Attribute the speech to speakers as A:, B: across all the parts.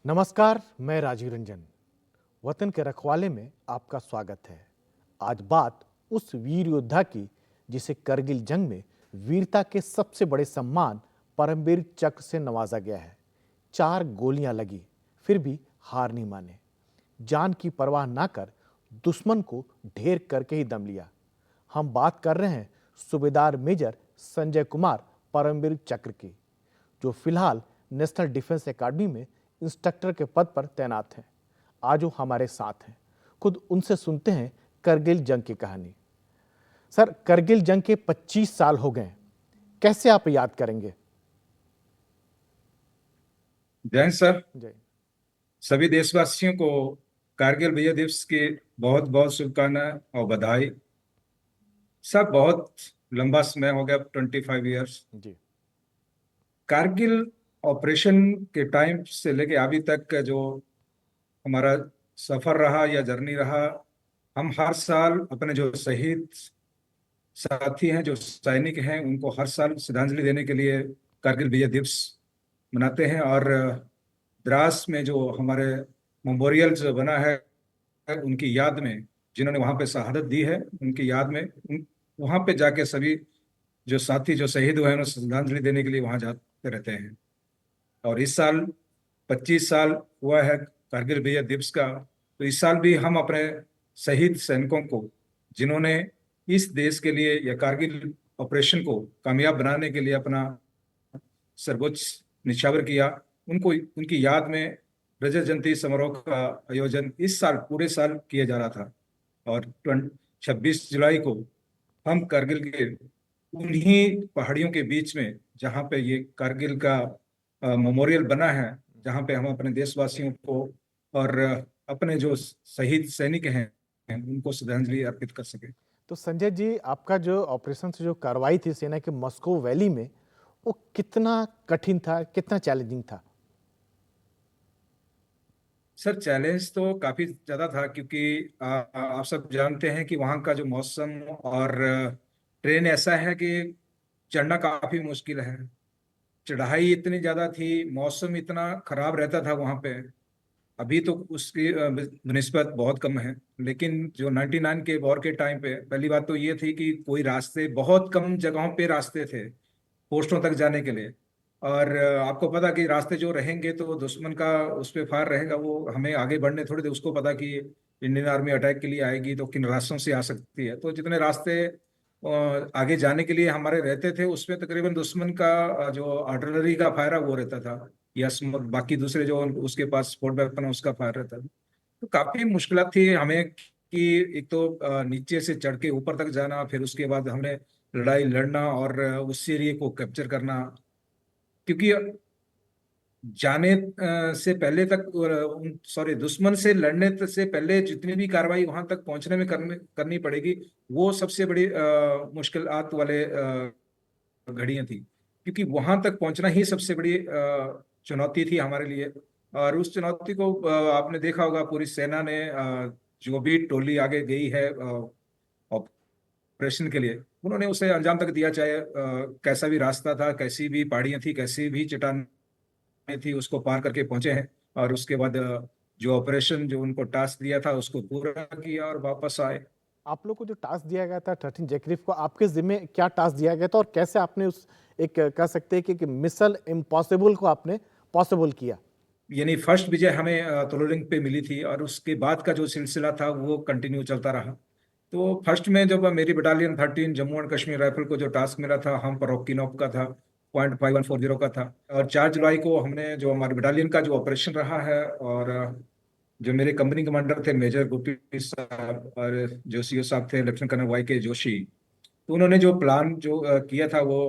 A: नमस्कार, मैं राजीव रंजन। वतन के रखवाले में आपका स्वागत है। आज बात उस वीर योद्धा की जिसे करगिल जंग में वीरता के सबसे बड़े सम्मान परमवीर चक्र से नवाजा गया है। 4 गोलियां लगी, फिर भी हार नहीं माने। जान की परवाह ना कर दुश्मन को ढेर करके ही दम लिया। हम बात कर रहे हैं सूबेदार मेजर संजय कुमार परमवीर चक्र की, जो फिलहाल नेशनल डिफेंस एकेडमी में इंस्ट्रक्टर के पद पर तैनात हैं। आज वो हमारे साथ हैं। खुद उनसे सुनते हैं करगिल जंग की कहानी। सर, करगिल जंग के 25 साल हो गए, कैसे आप याद करेंगे?
B: जय सर।
A: जय।
B: सभी देशवासियों को कारगिल विजय दिवस की बहुत बहुत शुभकामनाएं और बधाई। सब बहुत लंबा समय हो गया, 25 इयर्स।
A: जी।
B: कारगिल ऑपरेशन के टाइम से लेके अभी तक का जो हमारा सफर रहा या जर्नी रहा, हम हर साल अपने जो शहीद साथी हैं, जो सैनिक हैं, उनको हर साल श्रद्धांजलि देने के लिए कारगिल विजय दिवस मनाते हैं। और द्रास में जो हमारे मेमोरियल जो बना है, उनकी याद में, जिन्होंने वहां पे शहादत दी है, उनकी याद में वहां पे जाके सभी जो साथी जो शहीद हुए हैं उन्हें श्रद्धांजलि देने के लिए वहां जाते रहते हैं। और इस साल 25 साल हुआ है कारगिल विजय दिवस का। तो इस साल भी हम अपने शहीद सैनिकों को, जिन्होंने इस देश के लिए या कारगिल ऑपरेशन को कामयाब बनाने के लिए अपना सर्वोच्च निछावर किया, उनको उनकी याद में रजत जयंती समारोह का आयोजन इस साल पूरे साल किया जा रहा था। और 26 जुलाई को हम कारगिल के उन्हीं पहाड़ियों के बीच में, जहाँ पे ये कारगिल का मेमोरियल बना है, जहाँ पे हम अपने देशवासियों को और अपने जो शहीद सैनिक हैं उनको श्रद्धांजलि अर्पित कर सके।
A: तो संजय जी, आपका जो ऑपरेशन से जो कार्रवाई थी सेना के मॉस्को वैली में, वो कितना कठिन था, कितना चैलेंजिंग था?
B: सर, चैलेंज तो काफी ज्यादा था, क्योंकि आप सब जानते हैं कि वहाँ का जो मौसम और ट्रेन ऐसा है कि चढ़ना काफी मुश्किल है। चढ़ाई इतनी ज्यादा थी, मौसम इतना खराब रहता था वहाँ पे। अभी तो उसकी निस्बत बहुत कम है, लेकिन जो 99 के वॉर के टाइम पे पहली बात तो ये थी कि कोई रास्ते, बहुत कम जगहों पे रास्ते थे पोस्टों तक जाने के लिए। और आपको पता कि रास्ते जो रहेंगे तो दुश्मन का उस पे फायर रहेगा, वो हमें आगे बढ़ने थोड़ी देर, उसको पता कि इंडियन आर्मी अटैक के लिए आएगी तो किन रास्तों से आ सकती है। तो जितने रास्ते आगे जाने के लिए हमारे रहते थे, उसमें तकरीबन दुश्मन का जो आर्टिलरी का फायर है वो रहता था, या बाकी दूसरे जो उसके पास स्पोर्ट वेपन है उसका फायर रहता था। तो काफी मुश्किल थी हमें कि एक तो नीचे से चढ़ के ऊपर तक जाना, फिर उसके बाद हमने लड़ाई लड़ना और उस एरिया को कैप्चर करना। क्योंकि जाने से पहले तक, सॉरी, दुश्मन से लड़ने से पहले जितनी भी कार्रवाई वहां तक पहुंचने में करनी पड़ेगी, वो सबसे बड़ी मुश्किलात वाले घड़ियां थी। क्योंकि वहां तक पहुंचना ही सबसे बड़ी चुनौती थी हमारे लिए। और उस चुनौती को आपने देखा होगा, पूरी सेना ने जो भी टोली आगे गई है ऑपरेशन के लिए, उन्होंने उसे अंजाम तक दिया, चाहे कैसा भी रास्ता था, कैसी भी पहाड़ियां थी, कैसी भी चट्टानें थी, उसको पार करके पहुंचे हैं। और उसके बाद जो ऑपरेशन, जो उनको टास्क दिया था, उसको पूरा किया और वापस आए।
A: आप लोग को जो टास्क दिया गया था 13 जैकरिफ को, आपके जिम्मे क्या टास्क दिया गया था और कैसे आपने उस एक कह सकते हैं कि मिशन इम्पॉसिबल को आपने पॉसिबल किया?
B: यानी फर्स्ट विजय हमें तोलोरिंग पे मिली थी, और उसके बाद का जो सिलसिला था वो कंटिन्यू चलता रहा। तो फर्स्ट में जब मेरी battalion 13 Jammu and Kashmir rifle को जो टास्क मिला था, हम पर ओक्कीनॉक का था, 0.5140 का था। और 4 जुलाई को हमने, जो हमारे बटालियन का जो ऑपरेशन रहा है, और जो मेरे कंपनी कमांडर थे मेजर गुरप्रीत साहब, और जो सीओ साहब थे लेफ्टिनेंट कर्नल वाई के जोशी, तो उन्होंने जो प्लान जो किया था, वो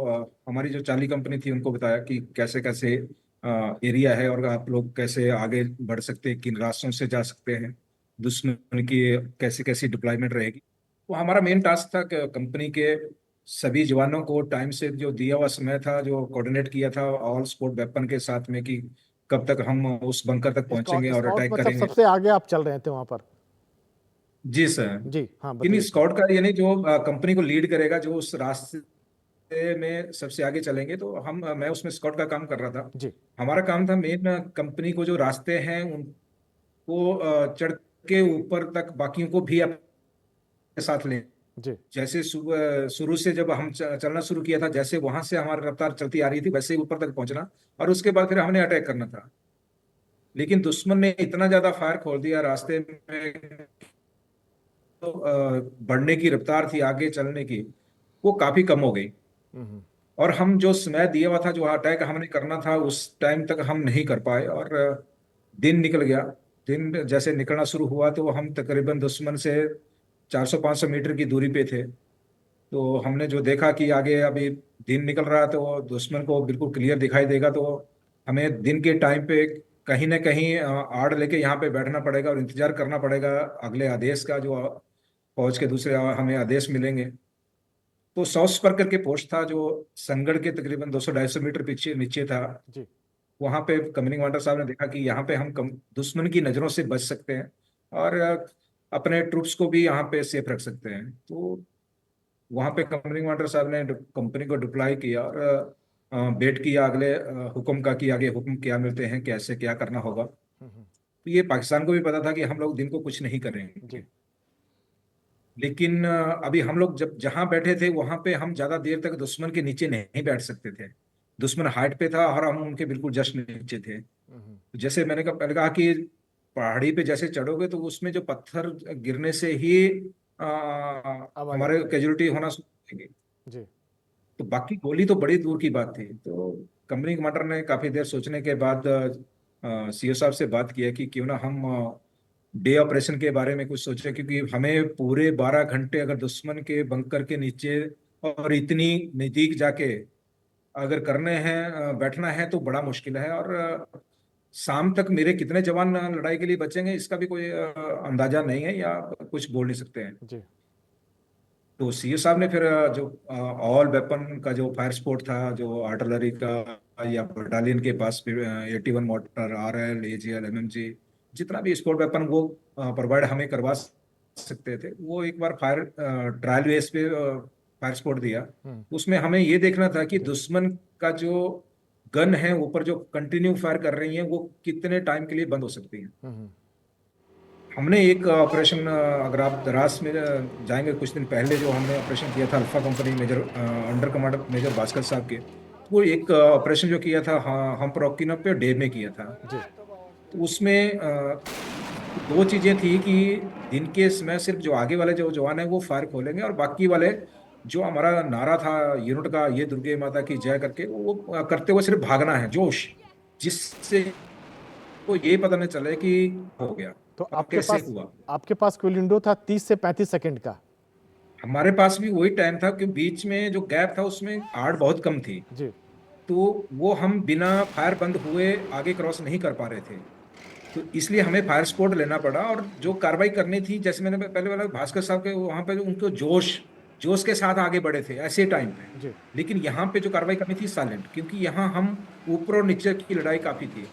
B: हमारी जो चार्ली कंपनी थी उनको बताया कि कैसे कैसे एरिया है और आप लोग कैसे आगे बढ़ सकते हैं, किन रास्तों से जा सकते हैं, दुश्मन की कैसे कैसी डिप्लॉयमेंट रहेगी। तो हमारा मेन टास्क था कि कंपनी के सभी जवानों को टाइम से जो दिया हुआ समय था, जो कोऑर्डिनेट किया था ऑल स्पोर्ट वेपन के साथ में, कि कब तक हम उस बंकर तक पहुंचेंगे
A: स्काउट
B: और
A: स्काउट
B: अटैक
A: मतलब
B: करेंगे।
A: सबसे आगे आप चल रहे थे वहां पर?
B: जी सर।
A: जी हाँ,
B: यानी
A: बताइए।
B: स्काउट का, यानी जो कंपनी को लीड करेगा, जो उस रास्ते में सबसे आगे चलेंगे। तो हम मैं उसमें स्काउट का काम कर रहा था।
A: जी।
B: हमारा काम था मेन कंपनी को जो रास्ते हैं उनको चढ़ के ऊपर तक बाकियों को भी अपने साथ लें।
A: जी।
B: जैसे शुरू से जब हम चलना शुरू किया था, जैसे वहां से हमारी रफ्तार चलती आ रही थी, वैसे ही ऊपर तक पहुंचना, और उसके बाद फिर हमने अटैक करना था। लेकिन दुश्मन ने इतना ज्यादा फायर खोल दिया रास्ते में, तो बढ़ने की रफ्तार थी आगे चलने की, वो काफी कम हो गई।
A: हम्म।
B: और हम जो समय दिया हुआ था, जो अटैक हमने करना था, उस टाइम तक हम नहीं कर पाए, और दिन निकल गया। दिन जैसे निकलना शुरू हुआ तो हम तकरीबन दुश्मन से 400-500 मीटर की दूरी पे थे। तो हमने जो देखा कि आगे अभी दिन निकल रहा है, तो दुश्मन को बिल्कुल क्लियर दिखाई देगा, तो हमें दिन के टाइम पे कहीं ना कहीं आड़ लेके यहाँ पे बैठना पड़ेगा और इंतजार करना पड़ेगा अगले आदेश का, जो फौज के दूसरे हमें आदेश मिलेंगे। तो सॉस पर करके पोस्ट था, जो संगड़ के तकरीबन 200-250 मीटर पीछे नीचे था।
A: जी।
B: वहां पे कमांडिंग कमांडर साहब ने देखा कि यहाँ पे हम दुश्मन की नजरों से बच सकते हैं, और अपने ट्रूप्स को भी यहाँ पे सेफ रख सकते हैं। तो वहां पे कमांडिंग कमांडर साहब ने कंपनी को डिप्लॉय किया, और वेट किया अगले हुक्म का, कि आगे हुक्म क्या मिलते हैं, कैसे क्या करना होगा।
A: हम्म।
B: तो ये पाकिस्तान को भी पता था कि हम लोग दिन को कुछ नहीं
A: जी।
B: करेंगे। लेकिन अभी हम लोग जब जहां बैठे थे वहां पे हम ज्यादा देर तक दुश्मन के नीचे नहीं बैठ सकते थे। दुश्मन हाइट पे था और हम उनके बिल्कुल जस्ट नीचे थे।
A: हम्म।
B: तो जैसे पहले कहा कि पहाड़ी पे जैसे चढ़ोगे तो उसमें जो पत्थर गिरने से ही
A: आवाज
B: हमारे
A: आती है।
B: कैजुअलिटी होना शुरू हो जाएगी।
A: जी।
B: तो बाकी गोली तो बड़ी दूर की बात थी। तो कंपनी कमांडर ने काफी देर सोचने के बाद सीओ साहब से बात किया कि क्यों ना हम डे ऑपरेशन के बारे में कुछ सोचें, क्योंकि हमें पूरे 12 घंटे अगर दुश्मन के बंकर के नीचे और इतनी नजदीक जाके अगर करने हैं, बैठना है, तो बड़ा मुश्किल है। और शाम तक मेरे कितने जवान लड़ाई के लिए बचेंगे, इसका भी कोई अंदाजा नहीं है, या कुछ बोल नहीं सकते हैं।
A: जी।
B: तो सीए साहब ने फिर जो ऑल वेपन का जो फायर सपोर्ट था, जो आर्टिलरी का या बटालियन के पास 81 मोटर, RL, AGL, MMG, जितना भी स्पोर्ट वेपन वो प्रोवाइड हमें करवा सकते थे, वो एक बार फायर ट्रायल बेस पे फायर सपोर्ट दिया।
A: हम्म।
B: उसमें हमें ये देखना था कि
A: जी।
B: दुश्मन का जो गन है ऊपर जो कंटिन्यू फायर कर रही है, वो कितने टाइम के लिए बंद हो सकती है।
A: हम्म।
B: हमने एक ऑपरेशन, अगर आप द्रास में जाएंगे कुछ दिन पहले, जो हमने ऑपरेशन किया था alpha company major under commander major Bhaskar साहब के, वो एक ऑपरेशन जो किया था, हाँ, हम प्रोक्किनो पे डे में किया था।
A: जी।
B: तो उसमें दो चीजें थी कि दिन के समय सिर्फ जो आगे वाले जो जवान है वो फायर खोलेंगे, और बाकी वाले जो हमारा नारा था यूनिट का, ये दुर्गे माता की जय करके, वो करते हुए सिर्फ भागना है, जोश, जिससे को ये पता नहीं चले कि हो गया
A: तो
B: और कैसे हुआ।
A: आपके पास कोई विंडो था 30 से 35 सेकंड का।
B: हमारे पास भी वही टाइम था कि बीच में जो गैप था उसमें आड़ बहुत कम थी।
A: जी।
B: तो वो हम बिना फायर बंद हुए आगे क्रॉस नहीं कर पा रहे थे। तो इसलिए हमें फायर सपोर्ट लेना पड़ा, और जो कार्रवाई करनी थी, जैसे मैंने पहले वाला भास्कर साहब के वहां पे, उनको जोश जोश के साथ आगे बढ़े थे ऐसे टाइम पे।
A: जी।
B: लेकिन यहाँ पे जो कार्रवाई करनी थी साइलेंट, क्योंकि यहाँ हम ऊपर और नीचे की लड़ाई काफी थी।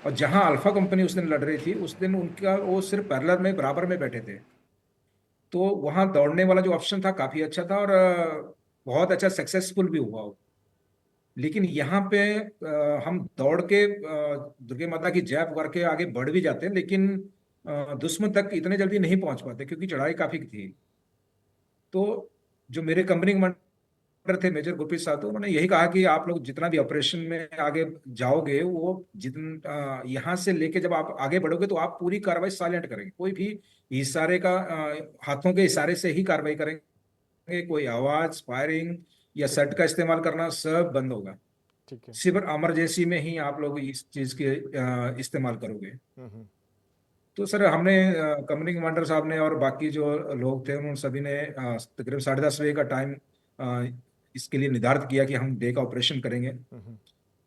B: और जहां अल्फा कंपनी उस दिन लड़ रही थी, उस दिन उनका वो सिर्फ पैरेलल में बराबर में बैठे थे। तो वहां दौड़ने वाला जो ऑप्शन था काफी अच्छा था, और बहुत अच्छा सक्सेसफुल भी हुआ वो। लेकिन यहाँ पे हम दौड़ के दुर्गे माता की जय करके आगे बढ़ भी जाते हैं, लेकिन दुश्मन तक इतने जल्दी नहीं पहुंच पाते, क्योंकि चढ़ाई काफी थी। तो जो मेरे कंपनी कमांडर थे मेजर गुरप्रीत साहब, तो उन्होंने यही कहा कि आप लोग जितना भी ऑपरेशन में आगे जाओगे, वो यहाँ से लेके जब आप आगे बढ़ोगे, तो आप पूरी कार्रवाई साइलेंट करेंगे, कोई भी इशारे का हाथों के इशारे से ही कार्रवाई करेंगे, कोई आवाज, फायरिंग या
A: ठीक
B: सट
A: है।
B: का इस्तेमाल करना सब बंद होगा।
A: ठीक है।
B: सिर्फ इमरजेंसी में ही आप लोग इस चीज के इस्तेमाल करोगे।
A: हम्म।
B: तो सर हमने कंपनी कमांडर साहब ने और बाकी जो लोग थे, उन सभी ने तकरीबन 10:30 बजे का टाइम इसके लिए निर्धारित किया कि हम डे का ऑपरेशन करेंगे।
A: हम्म।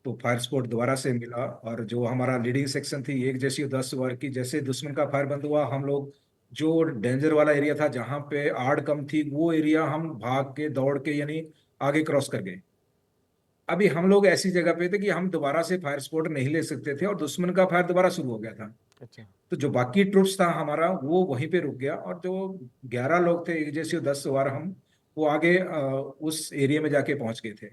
B: तो फायर सपोर्ट दोबारा से मिला, और जो हमारा लीडिंग सेक्शन थी, एक जैसी 10 ओवर की, जैसे दुश्मन का फायर बंद हुआ, हम लोग जो डेंजर वाला एरिया था जहाँ पे आड़ कम थी, वो एरिया हम भाग के दौड़ के यानी आगे क्रॉस कर गए। अभी हम लोग ऐसी जगह पे थे कि हम दोबारा से फायर सपोर्ट नहीं ले सकते थे, और दुश्मन का फायर दोबारा शुरू हो गया था।
A: अच्छा।
B: तो जो बाकी ट्रूप्स था हमारा, वो वहीं पे रुक गया, और जो 11 लोग थे, एक जैसे 10 सवार हम, वो आगे उस एरिया में जाके पहुंच गए थे।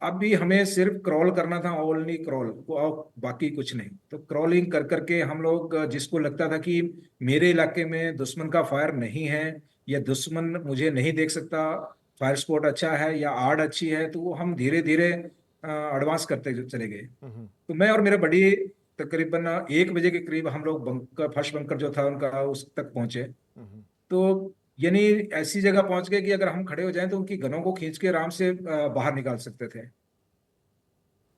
B: अभी हमें सिर्फ क्रॉल करना था, ओनली क्रॉल को, और बाकी कुछ नहीं। तो क्रॉलिंग कर करके हम लोग, जिसको लगता था कि मेरे इलाके में दुश्मन का फायर नहीं है या दुश्मन मुझे नहीं देख सकता, फायर स्पॉट अच्छा है या आड़ अच्छी है, तो वो हम धीरे धीरे एडवांस करते चले गए। तो मैं और मेरे बड़ी तकरीबन 1 बजे के करीब हम लोग बंकर, फर्स्ट बंकर जो था उनका, उस तक पहुंचे। तो यानी ऐसी जगह पहुंच गए कि अगर हम खड़े हो जाएं तो उनकी गनों को खींच के आराम से बाहर निकाल सकते थे।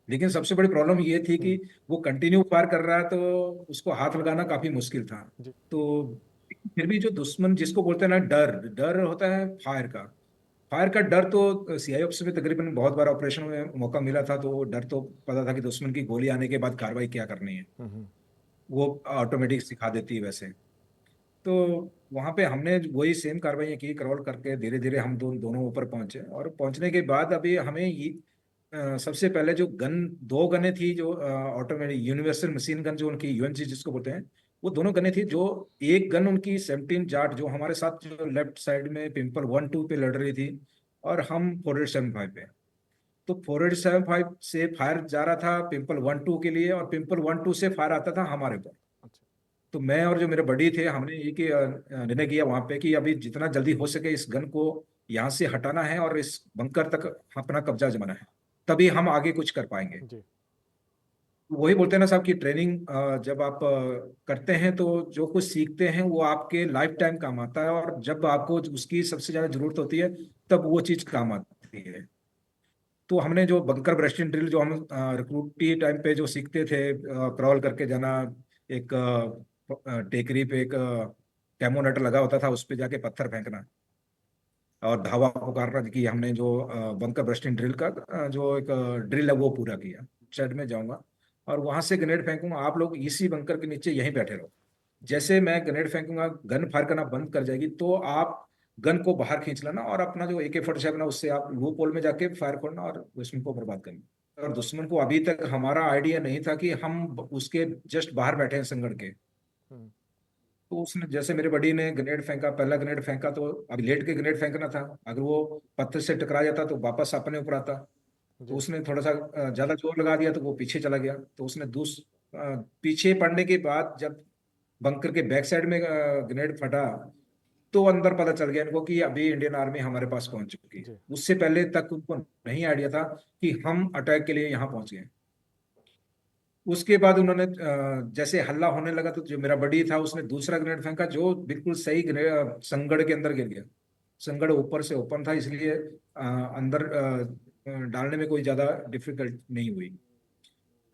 B: लेकिन सबसे बड़ी प्रॉब्लम ये थी कि वो कंटिन्यू फायर कर रहा है, तो उसको हाथ लगाना काफी मुश्किल था।
A: जी।
B: तो फिर भी जो दुश्मन, जिसको बोलते हैं ना, डर डर होता है फायर का। फायर का डर तो सीआईएफ में तकरीबन बहुत बार ऑपरेशन में मौका मिला था, तो वो डर तो पता था कि दुश्मन की गोली आने के बाद कार्रवाई क्या करनी है, वो ऑटोमेटिक सिखा देती है वैसे। तो वहां पे हमने वही सेम कार्रवाई की, क्रॉल करके धीरे धीरे हम दोनों ऊपर पहुंचे। और पहुंचने के बाद अभी हमें ये सबसे पहले जो दो गनें थी, जो ऑटोमेटिक यूनिवर्सल मशीन गन, जो उनकी यूएनसी जिसको बोलते हैं, वो दोनों गनें थी। जो एक गन उनकी 17 जाट, जो हमारे साथ जो लेफ्ट साइड में पिंपल 1-2 पे लड़ रही थी, और हम 4875 पे। तो 4875 से फायर जा रहा था पिंपल 1-2 के लिए, और पिंपल 1-2 से फायर आता था हमारे ऊपर।
A: अच्छा।
B: तो मैं और जो मेरे बड़ी थे, हमने ये कि निर्णय किया वहां पे कि अभी जितना जल्दी हो सके इस गन को यहाँ से हटाना है और इस बंकर तक अपना कब्जा जमाना है, तभी हम आगे कुछ कर पाएंगे।
A: जी।
B: वही बोलते हैं ना साहब कि ट्रेनिंग जब आप करते हैं तो जो कुछ सीखते हैं वो आपके लाइफ टाइम काम आता है, और जब आपको उसकी सबसे ज्यादा जरूरत होती है तब वो चीज काम आती है। तो हमने जो बंकर ब्रेस्टिंग ड्रिल, जो हम रिक्रूटी टाइम पे जो सीखते थे, क्रॉल करके जाना, एक टेकरी पे एक कैमो नेट लगा होता था, उस पे जाके पत्थर फेंकना और धावा पुकारना, कि हमने जो बंकर ब्रेस्टिंग ड्रिल का जो एक ड्रिल है वो पूरा किया। शेड में जाऊंगा और वहां से ग्रेनेड फेंकूंगा, आप लोग इसी बंकर के नीचे यहीं बैठे रहो। जैसे मैं ग्रेनेड फेंकूंगा, गन फायर करना बंद कर जाएगी, तो आप गन को बाहर खींच लेना और अपना जो AK-47 है उससे आप लूप होल में जाके फायर करना और दुश्मन को बर्बाद करना। और दुश्मन को अभी तक हमारा आइडिया नहीं था कि हम उसके जस्ट बाहर बैठे हैं संगड़ के। तो उसने, जैसे मेरे बड़ी ने ग्रेनेड फेंका, पहला ग्रेनेड फेंका, तो अभी लेट के ग्रेनेड फेंकना था, अगर वो पत्थर से टकरा जाता तो वापस अपने ऊपर आता। तो
A: जी।
B: उसने थोड़ा सा ज्यादा जोर लगा दिया, तो वो पीछे चला गया। तो उसने पीछे पड़ने के बाद जब बंकर के बैक साइड में ग्रेनेड फटा, तो अंदर पता चल गया इनको कि अभी इंडियन आर्मी हमारे पास पहुंच चुकी है।
A: जी।
B: उससे पहले तक उनको नहीं आइडिया था कि हम अटैक के लिए यहाँ पहुंच गए। उसके बाद उन्होंने जैसे हल्ला होने लगा, तो जो मेरा बड़ी था उसने दूसरा ग्रेनेड फेंका, जो बिल्कुल सही संगड़ के अंदर गिर गया। संगड़ ऊपर से ओपन था, इसलिए अंदर डालने में कोई ज्यादा डिफिकल्ट नहीं हुई।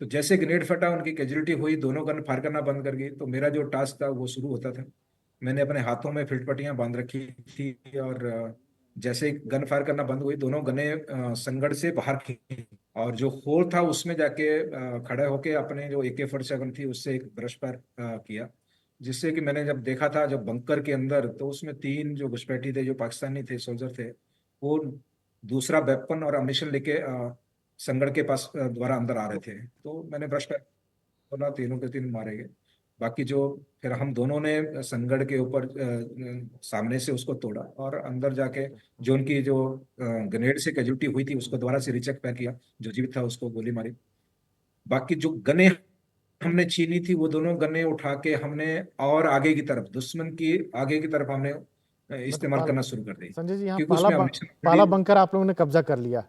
B: तो जैसे ग्रेनेड फटा, उनकी कैजुअलिटी हुई, दोनों गन फायर करना बंद कर गई। तो मेरा जो टास्क था वो शुरू होता था। मैंने अपने हाथों में फिल्ट पट्टियां बांध रखी थी, और जैसे गन फायर करना बंद हुई, दोनों गने संगड़ से बाहर खींची, और जो होल था उसमें जाके खड़े होके अपने जो AK-47 थी उससे एक ब्रश फायर किया। जिससे कि मैंने जब देखा था जब बंकर के अंदर, तो उसमें 3 जो घुसपैठी थे, जो पाकिस्तानी थे, सोल्जर थे, वो दूसरा वेपन और अम्यूनिशन लेके संगड़ के पास द्वारा अंदर आ रहे थे। तो मैंने ब्रश फायर, ना तीनों के तीन मारे गए। बाकी जो, फिर हम दोनों ने संगड़ के ऊपर सामने से उसको तोड़ा, और अंदर जाके जो उनकी जो ग्रेनेड से कैजुअलिटी हुई थी उसको दोबारा से रिचेक पैक किया, जो जीवित था उसको गोली मारी। बाकी जो गने हमने छीनी थी, वो दोनों गने उठा के हमने और आगे की तरफ, दुश्मन की आगे की तरफ हमने
A: मतलब
B: इस्तेमाल करना शुरू कर दी,
A: संजय जी, यहाँ
B: क्योंकि उसमें
A: पहला
B: हमेशा।
A: बंकर आप लोगों ने कब्जा कर लिया।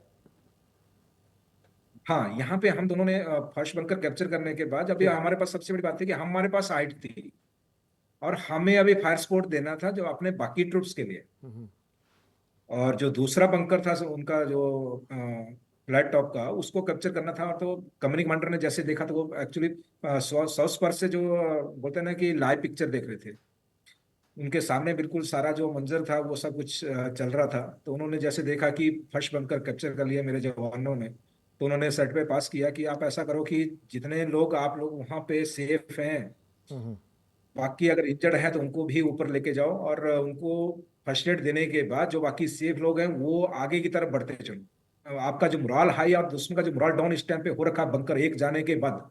B: हाँ, यहाँ पे हम दोनों ने फर्स्ट बंकर कैप्चर करने के बाद, अभी
A: जी।
B: हमारे पास सबसे बड़ी बात थी कि हमारे पास हाइट थी, और हमें अभी फायर सपोर्ट देना था जो अपने बाकी ट्रुप्स के लिए। और जो दूसरा बंकर था, उनका जो फ्लैट टॉप का, उसको कैप्चर करना था। तो कंपनी कमांडर ने जैसे देखा, तो वो एक्चुअली सौ पर से जो बोलते हैं ना कि लाइव पिक्चर देख रहे थे, उनके सामने बिल्कुल सारा जो मंजर था वो सब कुछ चल रहा था। तो उन्होंने जैसे देखा कि फर्स्ट बंकर कैप्चर कर लिया मेरे जवानों ने, तो उन्होंने सेट पे पास किया कि आप ऐसा करो कि जितने लोग आप लोग वहां पे सेफ हैं, बाकी अगर इंजर्ड है तो उनको भी ऊपर लेके जाओ, और उनको फर्स्ट एड देने के बाद जो बाकी सेफ लोग हैं वो आगे की तरफ बढ़ते चलो। आपका जो मोरल हाई और दुश्मन का जो मोरल डाउन इस टाइम पे हो रखा बंकर एक जाने के बाद,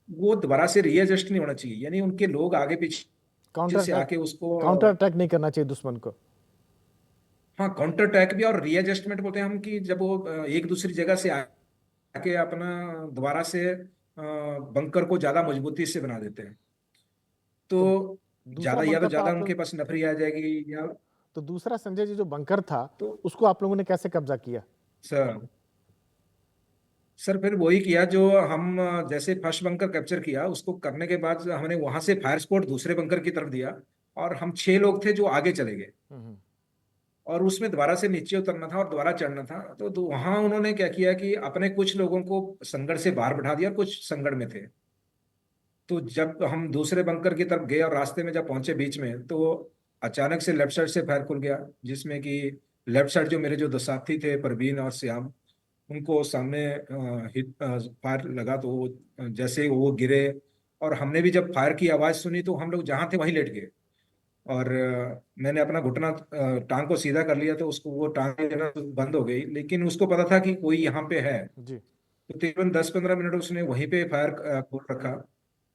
B: वो दोबारा से रीएडजस्ट नहीं होना चाहिए। यानी उनके लोग आगे पीछे
A: काउंटर
B: से
A: अटैक
B: आके उसको
A: काउंटर अटैक नहीं करना चाहिए दुश्मन को।
B: हाँ, काउंटर अटैक भी और रीएडजस्टमेंट बोलते हैं हम, कि जब वो एक दूसरी जगह से आके अपना दोबारा से बंकर को ज्यादा मजबूती से बना देते हैं।
A: तो
B: तो
A: दूसरा
B: ज्यादा या तो
A: बंकर था
B: ज्यादा
A: आप
B: उनके
A: लोग,
B: पास नफरी आ जाएगी या
A: तो दूसरा संजय जी जो बंकर था
B: तो
A: उसको आप लोगों ने कैसे कब्जा किया?
B: सर सर फिर वही किया जो हम जैसे फर्स्ट बंकर कैप्चर किया, उसको करने के बाद हमने वहां से फायर स्पॉट दूसरे बंकर की तरफ दिया। और हम 6 लोग थे जो आगे चले गए,
A: हम्म।
B: और उसमें दोबारा से नीचे उतरना था और दोबारा चढ़ना था। तो वहां उन्होंने क्या किया कि अपने कुछ लोगों को संगड़ से बाहर बैठा दिया और कुछ संगड़ में थे। तो जब हम दूसरे बंकर की तरफ गए और रास्ते में जब पहुंचे बीच में, तो अचानक से लेफ्ट साइड से फायर खुल गया, जिसमें कि लेफ्ट साइड जो मेरे जो दो साथी थे, परवीन और श्याम, उनको सामने हिट फायर लगा। तो वो जैसे वो गिरे, और हमने भी जब फायर की आवाज सुनी तो हम लोग जहां थे वहीं लेट गए। और मैंने अपना घुटना टांग को सीधा कर लिया, तो उसको वो टांग जो है ना बंद हो गई, लेकिन उसको पता था कि कोई यहाँ पे है।
A: जी।
B: तो तकरीबन 10-15 मिनट उसने वहीं पे फायर खोल रखा,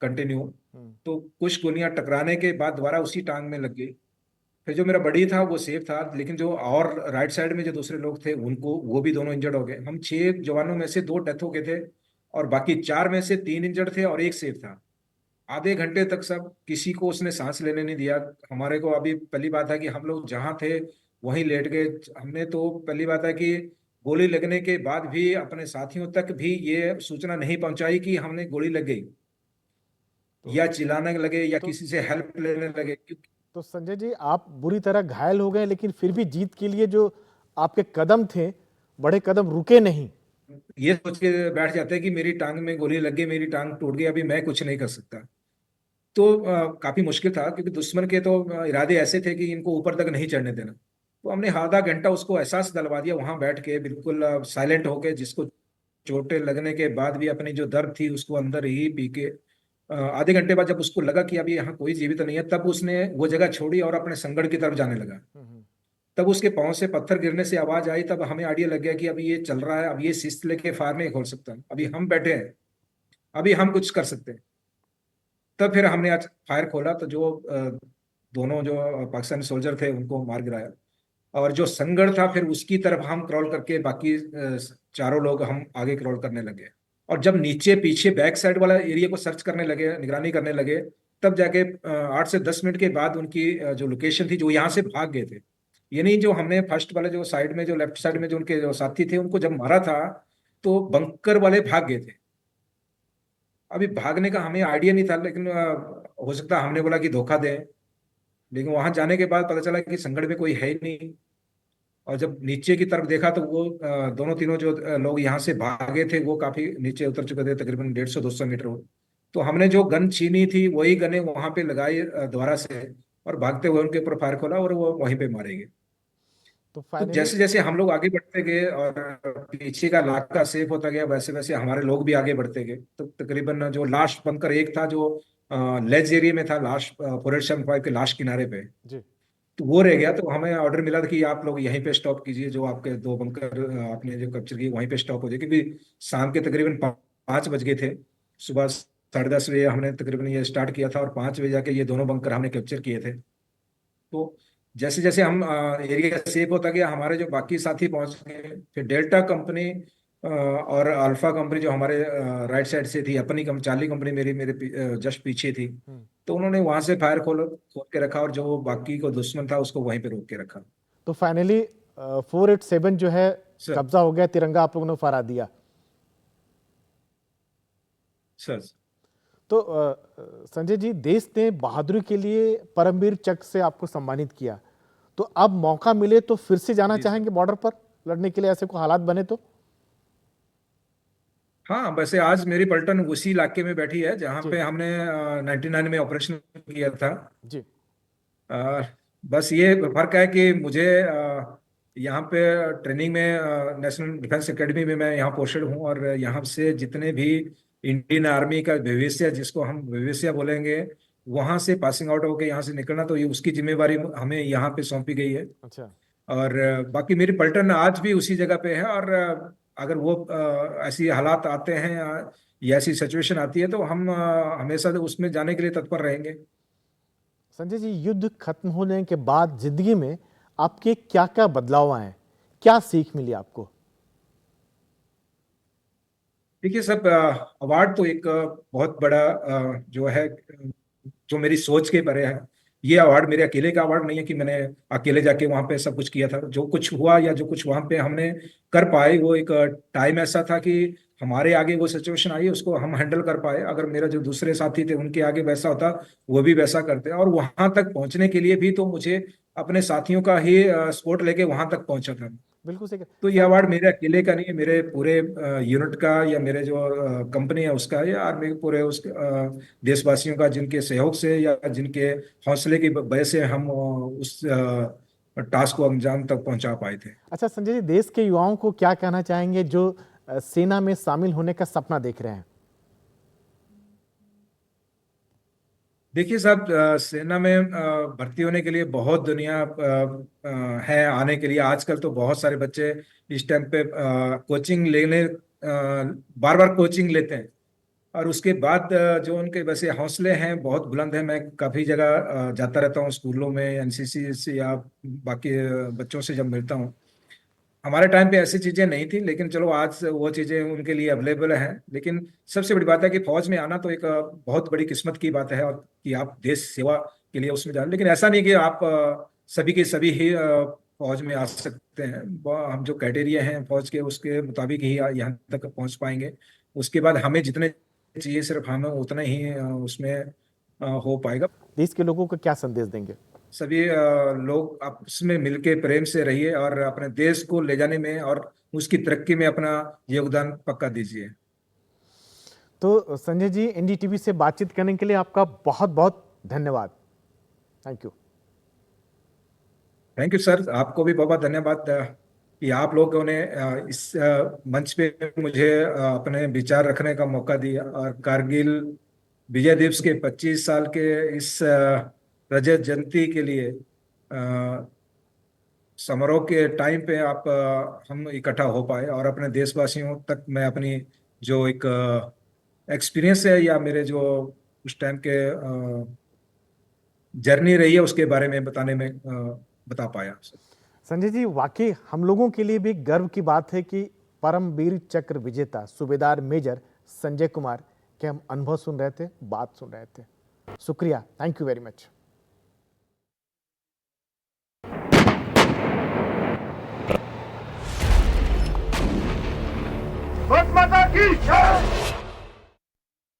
B: कंटिन्यू।
A: हम्म।
B: तो कुछ गोलियां टकराने के बाद दोबारा उसी टांग में लग गई। फिर जो मेरा बड़ी था वो सेफ था, लेकिन जो और राइट साइड में जो दूसरे लोग थे उनको, वो भी दोनों इंजर्ड हो गए। हम 6 जवानों में से 2 डेथ हो गए थे, और बाकी 4 में से 3 इंजर्ड थे और एक सेफ था। आधे घंटे तक सब किसी को उसने सांस लेने नहीं दिया हमारे को। अभी पहली बात है कि हम लोग जहाँ थे वहीं लेट गए। हमने तो पहली बात है कि गोली लगने के बाद भी अपने साथियों तक भी ये सूचना नहीं पहुंचाई कि हमने गोली लग गई,
A: तो
B: या चिल्लाने लगे या
A: तो
B: किसी से हेल्प लेने लगे, क्योंकि
A: तो संजय जी आप बुरी तरह घायल हो गए, लेकिन फिर भी जीत के लिए जो आपके कदम थे, बड़े कदम रुके नहीं।
B: ये सोच के बैठ जाते हैं कि मेरी टांग में गोली लग गई, मेरी टांग टूट गई, अभी मैं कुछ नहीं कर सकता। तो काफी मुश्किल था, क्योंकि दुश्मन के तो इरादे ऐसे थे कि इनको ऊपर तक नहीं चढ़ने देना। तो हमने आधा घंटा उसको एहसास दिलवा दिया वहां बैठ के, बिल्कुल साइलेंट होके, जिसको चोटें लगने के बाद भी अपनी जो दर्द थी उसको अंदर ही पी के। आधे घंटे बाद जब उसको लगा कि अभी यहाँ कोई जीवित नहीं है, तब उसने वो जगह छोड़ी और अपने संगड़ की तरफ जाने लगा।
A: हम्म।
B: तब उसके पांव से पत्थर गिरने से आवाज आई, तब हमें आइडिया लग गया कि अभी ये चल रहा है, अब ये शिस्त लेके फायर नहीं खोल सकता, अभी हम बैठे हैं, अभी हम कुछ कर सकते हैं। तब फिर हमने आज फायर खोला, तो जो दोनों जो पाकिस्तानी सोल्जर थे उनको मार गिराया। और जो संगड़ था फिर उसकी तरफ हम क्रॉल करके, बाकी चारों लोग हम आगे क्रॉल करने लगे। और जब नीचे पीछे बैक साइड वाला एरिया को सर्च करने लगे, निगरानी करने लगे, तब जाके 8 से 10 मिनट के बाद उनकी जो लोकेशन थी, जो यहाँ से भाग गए थे। ये नहीं, जो हमने फर्स्ट वाले जो साइड में, जो लेफ्ट साइड
A: जी।
B: में जो उनके जो साथी थे, उनको जब मारा था तो बंकर वाले भाग गए थे। अभी भागने का हमें आइडिया नहीं था, लेकिन हो सकता है हमने बोला कि धोखा दें। लेकिन वहां जाने के बाद पता चला कि संगड़ में कोई है ही नहीं। और जब नीचे की तरफ देखा तो वो दोनों तीनों जो लोग यहाँ से भागे थे वो काफी नीचे उतर चुके थे, तकरीबन 150-200 मीटर। तो हमने जो गन छीनी थी वही गने वहां पे लगाई दोबारा से, और भागते हुए उनके ऊपर फायर खोला और वो वहीं पे मारे गए।
A: तो
B: तो
A: फाइनली
B: जैसे जैसे हम लोग आगे बढ़ते गए और पीछे का इलाका सेफ होता गया, वैसे वैसे हमारे लोग भी आगे बढ़ते गए। तो तकरीबन जो लास्ट बंकर एक था जो लेज एरिया में था, लास्ट 485 के लास्ट किनारे पे,
A: जी।
B: तो वो रह गया। तो हमें ऑर्डर मिला था कि आप लोग यहीं पे स्टॉप कीजिए, जो आपके 2 बंकर आपने जो कैप्चर किए वहीं पे स्टॉप हो जाए, क्योंकि शाम के तकरीबन 5 बज गए थे। सुबह 10:30 बजे हमने तकरीबन ये स्टार्ट किया था, और 5 बजे जाके ये दोनों बंकर हमने कैप्चर किए थे। तो जैसे जैसे हम एरिया सेफ होता गया, हमारे जो बाकी साथी पहुंच गए, फिर डेल्टा कंपनी और अल्फा कंपनी जो हमारे राइट साइड से थी, अपनी चार्ली कंपनी मेरी मेरे जस्ट पीछे थी।
A: हम्म।
B: तो उन्होंने वहां से फायर खोल खोल के रखा, और जो बाकी को दुश्मन था उसको वहीं पे रोक के रखा।
A: तो फाइनली 487 जो है
B: सर
A: कब्जा हो गया, तिरंगा आप लोगों ने फहरा दिया।
B: सर
A: तो संजय जी, देश ने बहादुरी के लिए परमवीर चक्र से आपको सम्मानित किया, तो अब मौका मिले तो फिर से जाना
B: जी सर।
A: चाहेंगे बॉर्डर पर लड़ने के लिए, ऐसे कोई हालात बने तो?
B: हाँ, वैसे आज मेरी पलटन उसी इलाके में बैठी है जहाँ
A: जी।
B: पे हमने 99 में ऑपरेशन किया था।
A: जी।
B: अ, बस ये फर्क है कि मुझे यहाँ पे ट्रेनिंग में नेशनल डिफेंस एकेडमी में मैं यहाँ पोस्टेड हूँ, और यहाँ से जितने भी इंडियन आर्मी का भविष्य, जिसको हम भविष्य बोलेंगे, वहाँ से पासिंग आउट होकर यहाँ से निकलना, तो ये उसकी जिम्मेवारी हमें यहाँ पे सौंपी गई है।
A: अच्छा।
B: और बाकी मेरी पलटन आज भी उसी जगह पे है। और अगर वो ऐसी हालात आते हैं या ऐसी सिचुएशन आती है, तो हम हमेशा उसमें जाने के लिए तत्पर रहेंगे।
A: संजय जी, युद्ध खत्म होने के बाद जिंदगी में आपके क्या क्या बदलाव आए, क्या सीख मिली आपको?
B: देखिए सब, अवार्ड तो एक बहुत बड़ा जो है, जो मेरी सोच के परे है। ये अवार्ड मेरे अकेले का अवार्ड नहीं है कि मैंने अकेले जाके वहां पे सब कुछ किया था। जो कुछ हुआ या जो कुछ वहां पे हमने कर पाए, वो एक टाइम ऐसा था कि हमारे आगे वो सिचुएशन आई, उसको हम हैंडल कर पाए। अगर मेरा जो दूसरे साथी थे उनके आगे वैसा होता, वो भी वैसा करते। और वहां तक पहुंचने के लिए भी तो मुझे अपने साथियों का ही सपोर्ट लेके वहां तक पहुंचा था।
A: बिल्कुल सही
B: तो ये अवार्ड मेरे अकेले का नहीं है, मेरे पूरे यूनिट का, या मेरे जो कंपनी है उसका, या और मेरे पूरे उस देशवासियों का, जिनके सहयोग से या जिनके हौसले की वजह से हम उस टास्क को अंजाम तक पहुंचा पाए थे।
A: अच्छा संजय जी, देश के युवाओं को क्या कहना चाहेंगे जो सेना में शामिल होने का सपना देख रहे हैं?
B: देखिए साहब, सेना में भर्ती होने के लिए बहुत दुनिया है आने के लिए। आजकल तो बहुत सारे बच्चे इस टाइम पे कोचिंग लेने, बार बार कोचिंग लेते हैं। और उसके बाद जो उनके वैसे हौसले हैं बहुत बुलंद हैं। मैं काफ़ी जगह जाता रहता हूँ, स्कूलों में, एनसीसी से या बाकी बच्चों से जब मिलता हूँ। हमारे टाइम पे ऐसी चीजें नहीं थी, लेकिन चलो आज वो चीजें उनके लिए अवेलेबल हैं। लेकिन सबसे बड़ी बात है कि फौज में आना तो एक बहुत बड़ी किस्मत की बात है, और कि आप देश सेवा के लिए उसमें जाए। लेकिन ऐसा नहीं कि आप सभी के सभी ही फौज में आ सकते हैं। हम जो क्राइटेरिया हैं फौज के, उसके मुताबिक ही यहाँ तक पहुंच पाएंगे। उसके बाद हमें जितने चाहिए सिर्फ हमें उतना ही उसमें हो पाएगा।
A: देश के लोगों को क्या संदेश देंगे?
B: सभी लोग आपस में मिलके प्रेम से रहिए और अपने देश को ले जाने में और उसकी तरक्की में अपना योगदान पक्का दीजिए।
A: तो संजय जी, एनडीटीवी से बातचीत करने के लिए आपका बहुत बहुत धन्यवाद। Thank you.
B: Thank you sir, आपको भी बहुत बहुत धन्यवाद कि आप लोगों ने इस मंच पे मुझे अपने विचार रखने का मौका दिया। और कारगिल विजय दिवस के 25 साल के इस रजत जयंती के लिए समारोह के टाइम पे आप हम इकट्ठा हो पाए, और अपने देशवासियों तक मैं अपनी जो एक एक्सपीरियंस है, या मेरे जो उस टाइम के जर्नी रही है, उसके बारे में बताने में बता पाया।
A: संजय जी, वाकई हम लोगों के लिए भी गर्व की बात है कि परमवीर चक्र विजेता सूबेदार मेजर संजय कुमार के हम अनुभव सुन रहे थे, बात सुन रहे थे। शुक्रिया, thank you very much.
C: Bharat माता की जय।